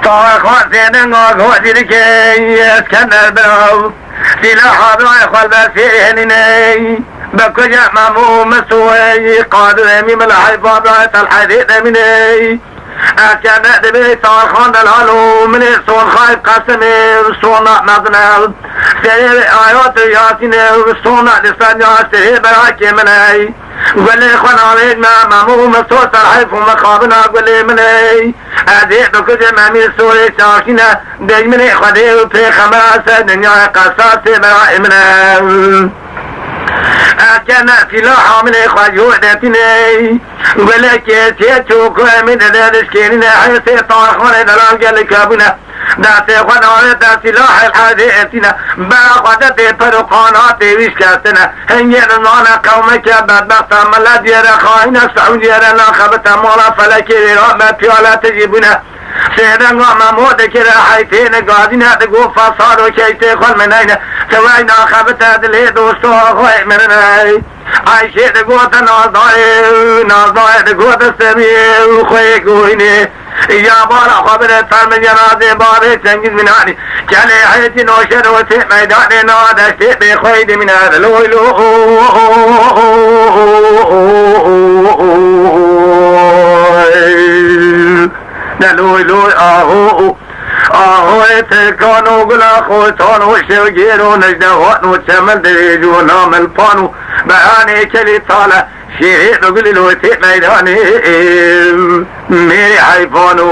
طاق خوان زیدن آگو دیدی که اسکندر براو سلاح برای خوال بسیه نینی بکجا ممو مسوی قادر امیم الحیفا برای تلحیدی نمینی اسکندر دبی طاق خوان دلالو من سون خایب قسمی سون مدنل سریع آیات یاسین سون لسان یاسین برای که منی قولي خوان عليك ما مامو مسوس الحيف ومخابنا قولي مني أديك بكل مامي سوري شاكينا دي مني خدي وفي خماسة دنيا قصاصي برائي منا أكنا سلاحة مني خواجو داتيني قولي كيسي تشوكو من دادش كينينا حيثي طارخوني دلال قالي كابونا داتي خوان عليك دا سلاح الحادي اتنا باقودتي فرقاناتي ويشكاتنا هنجي نانا قومك بدبخت ملا ديار خاينة سعودي لا خبت مولا فلكي رحمة بيالا تجيبنا سيدان ممود كرا حيثين قادنا تقو فصار وشيتي خل منين سوينا خبت دلي دوستو خوي منين عايشي تقو ناظري تقو تسمي خوي قويني يا بارا خبر تر من جنازه باري تنجز من هاني كالي حيتي نوشر وسيء ميداني نادش تيبي خويد من هذا لوي لوي آهو تکانو گلا خوتانو شوگیرو نجدوانو چمل دیجو نامل پانو بهانه کلی طاله شیعه بگلی لوتی میدانی میری حیفانو